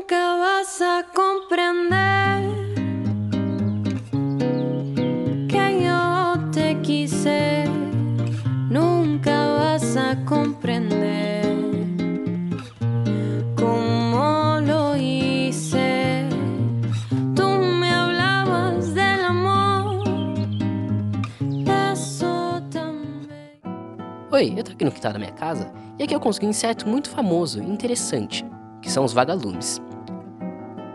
Nunca vas a comprender que yo te quise. Nunca vas a comprender cómo lo hice. Tú me hablabas del amor, eso também. Oi, eu tô aqui no quintal da minha casa e aqui eu consegui um inseto muito famoso e interessante, que são os vagalumes.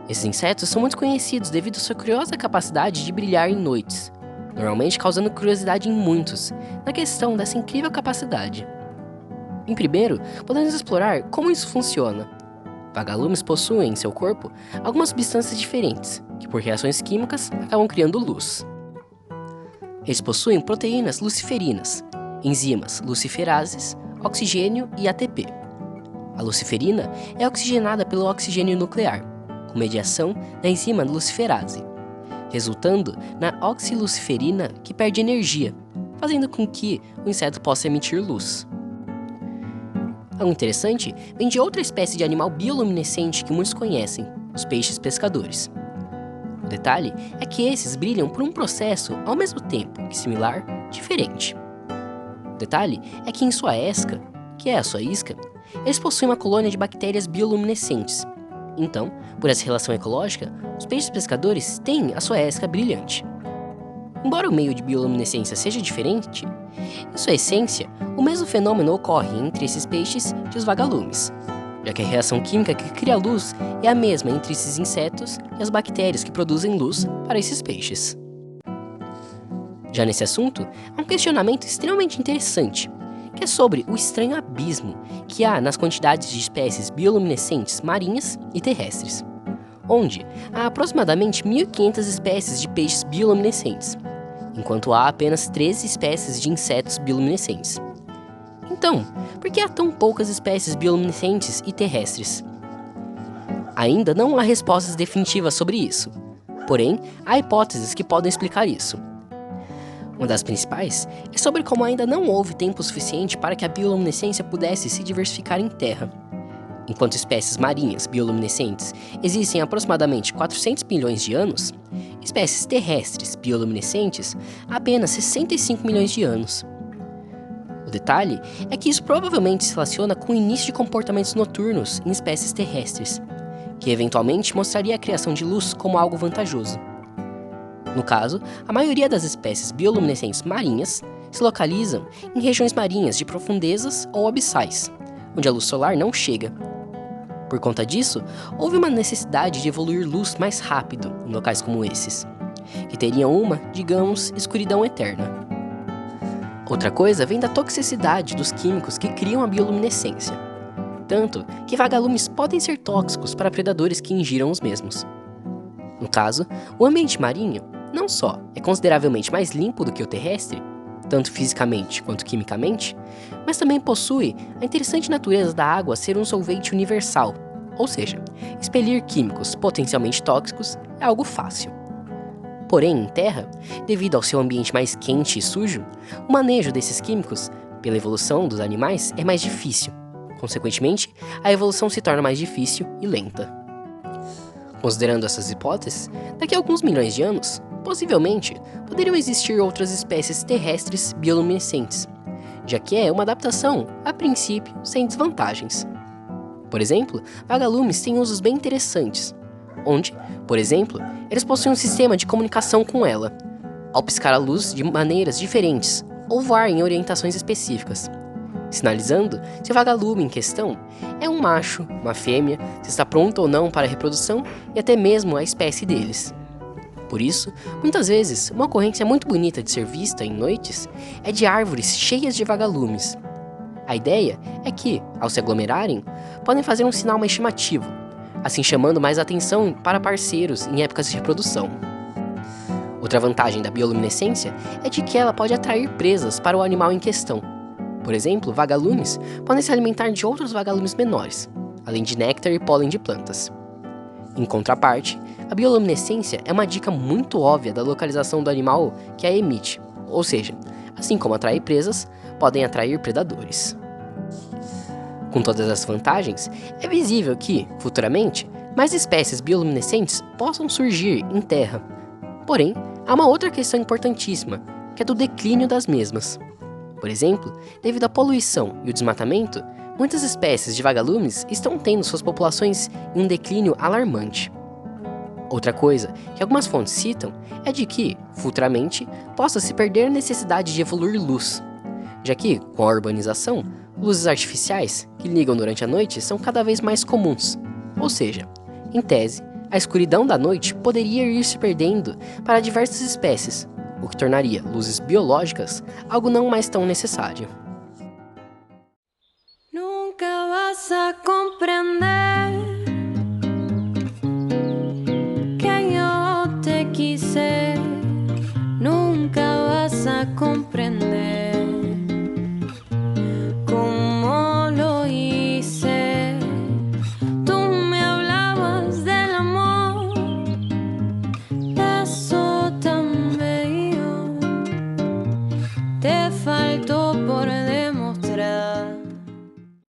Esses insetos são muito conhecidos devido à sua curiosa capacidade de brilhar em noites, normalmente causando curiosidade em muitos, na questão dessa incrível capacidade. Em primeiro, podemos explorar como isso funciona. Vagalumes possuem em seu corpo algumas substâncias diferentes, que por reações químicas acabam criando luz. Eles possuem proteínas luciferinas, enzimas luciferases, oxigênio e ATP. A luciferina é oxigenada pelo oxigênio nuclear, com mediação da enzima luciferase, resultando na oxiluciferina que perde energia, fazendo com que o inseto possa emitir luz. Algo interessante vem de outra espécie de animal bioluminescente que muitos conhecem, os peixes pescadores. O detalhe é que esses brilham por um processo ao mesmo tempo que similar, diferente. O detalhe é que em sua esca, que é a sua isca, eles possuem uma colônia de bactérias bioluminescentes. Então, por essa relação ecológica, os peixes pescadores têm a sua esca brilhante. Embora o meio de bioluminescência seja diferente, em sua essência, o mesmo fenômeno ocorre entre esses peixes e os vagalumes, já que a reação química que cria a luz é a mesma entre esses insetos e as bactérias que produzem luz para esses peixes. Já nesse assunto, há um questionamento extremamente interessante, que é sobre o estranho abismo que há nas quantidades de espécies bioluminescentes marinhas e terrestres, onde há aproximadamente 1.500 espécies de peixes bioluminescentes, enquanto há apenas 13 espécies de insetos bioluminescentes. Então, por que há tão poucas espécies bioluminescentes e terrestres? Ainda não há respostas definitivas sobre isso, porém, há hipóteses que podem explicar isso. Uma das principais é sobre como ainda não houve tempo suficiente para que a bioluminescência pudesse se diversificar em terra. Enquanto espécies marinhas bioluminescentes existem há aproximadamente 400 milhões de anos, espécies terrestres bioluminescentes há apenas 65 milhões de anos. O detalhe é que isso provavelmente se relaciona com o início de comportamentos noturnos em espécies terrestres, que eventualmente mostraria a criação de luz como algo vantajoso. No caso, a maioria das espécies bioluminescentes marinhas se localizam em regiões marinhas de profundezas ou abissais, onde a luz solar não chega. Por conta disso, houve uma necessidade de evoluir luz mais rápido em locais como esses, que teriam uma, digamos, escuridão eterna. Outra coisa vem da toxicidade dos químicos que criam a bioluminescência, tanto que vagalumes podem ser tóxicos para predadores que ingiram os mesmos. No caso, o ambiente marinho não só é consideravelmente mais limpo do que o terrestre, tanto fisicamente quanto quimicamente, mas também possui a interessante natureza da água ser um solvente universal, ou seja, expelir químicos potencialmente tóxicos é algo fácil. Porém, em terra, devido ao seu ambiente mais quente e sujo, o manejo desses químicos, pela evolução dos animais, é mais difícil. Consequentemente, a evolução se torna mais difícil e lenta. Considerando essas hipóteses, daqui a alguns milhões de anos, possivelmente, poderiam existir outras espécies terrestres bioluminescentes, já que é uma adaptação, a princípio, sem desvantagens. Por exemplo, vagalumes têm usos bem interessantes, onde, por exemplo, eles possuem um sistema de comunicação com ela, ao piscar a luz de maneiras diferentes ou voar em orientações específicas, sinalizando se o vagalume em questão é um macho, uma fêmea, se está pronto ou não para a reprodução e até mesmo a espécie deles. Por isso, muitas vezes, uma ocorrência muito bonita de ser vista em noites é de árvores cheias de vagalumes. A ideia é que, ao se aglomerarem, podem fazer um sinal mais chamativo, assim chamando mais atenção para parceiros em épocas de reprodução. Outra vantagem da bioluminescência é de que ela pode atrair presas para o animal em questão. Por exemplo, vagalumes podem se alimentar de outros vagalumes menores, além de néctar e pólen de plantas. Em contraparte, a bioluminescência é uma dica muito óbvia da localização do animal que a emite, ou seja, assim como atrai presas, podem atrair predadores. Com todas as vantagens, é visível que, futuramente, mais espécies bioluminescentes possam surgir em terra. Porém, há uma outra questão importantíssima, que é do declínio das mesmas. Por exemplo, devido à poluição e o desmatamento, muitas espécies de vagalumes estão tendo suas populações em um declínio alarmante. Outra coisa que algumas fontes citam é de que, futuramente, possa se perder a necessidade de evoluir luz, já que, com a urbanização, luzes artificiais que ligam durante a noite são cada vez mais comuns. Ou seja, em tese, a escuridão da noite poderia ir se perdendo para diversas espécies, o que tornaria luzes biológicas algo não mais tão necessário. Nunca vas a comprender que yo te quise. Nunca vas a comprender cómo lo hice. Tú me hablabas del amor, eso tan bello te faltó por demostrar.